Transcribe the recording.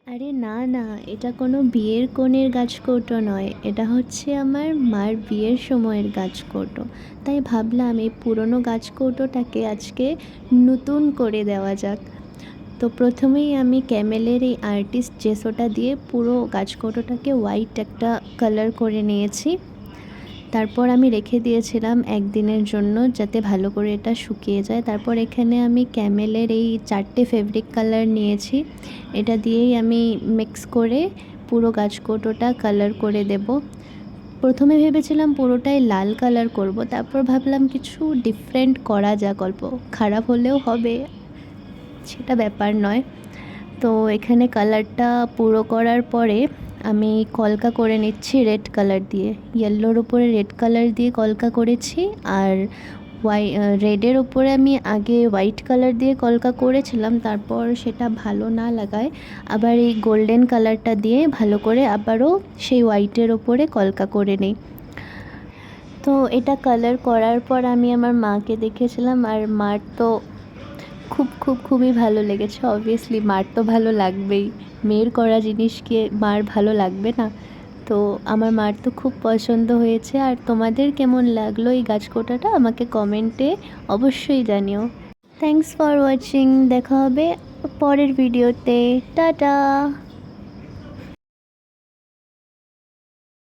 আরে না না, এটা কোনো বিয়ের কনের গাছকৌটো নয়, এটা হচ্ছে আমার মার বিয়ের সময়ের গাছকৌটো। তাই ভাবলাম এই পুরনো গাছকৌটোটাকে আজকে নতুন করে দেওয়া যাক। তো প্রথমেই আমি ক্যামেলের এই আর্টিস্ট জেসোটা দিয়ে পুরো গাছকৌটোটাকে হোয়াইট একটা কালার করে নিয়েছি। তারপর আমি রেখে দিয়েছিলাম একদিনের জন্য যাতে ভালো করে এটা শুকিয়ে যায়। তারপর এখানে আমি ক্যামেলের এই 4টে ফেব্রিক কালার নিয়েছি, এটা দিয়েই আমি মিক্স করে পুরো গাছকৌটোটা কালার করে দেব। প্রথমে ভেবেছিলাম পুরোটাই লাল কালার করব, তারপর ভাবলাম কিছু ডিফারেন্ট করা যাক, অল্প খারাপ হলেও হবে, সেটা ব্যাপার নয়। তো এখানে কালারটা পুরো করার পরে আমি কলকা করে নিচ্ছি রেড কালার দিয়ে। ইয়েলোর ওপরে রেড কালার দিয়ে কলকা করেছি, আর রেডের ওপরে আমি আগে হোয়াইট কালার দিয়ে কলকা করেছিলাম, তারপর সেটা ভালো না লাগায় আবার এই গোল্ডেন কালারটা দিয়ে ভালো করে আবারও সেই হোয়াইটের ওপরে কলকা করে নিই। তো এটা কালার করার পর আমি আমার মাকে দেখেছিলাম, আর মার তো খুবই ভালো লেগেছে। অবভিয়াসলি মার তো ভালো লাগবেই, মেয়ের করা জিনিসকে মার ভালো লাগবে না? তো আমার মার তো খুব পছন্দ হয়েছে। আর তোমাদের কেমন লাগলো এই গাছকৌটাটা আমাকে কমেন্টে অবশ্যই জানিও। থ্যাঙ্কস ফর ওয়াচিং, দেখা হবে পরের ভিডিওতে। টাটা।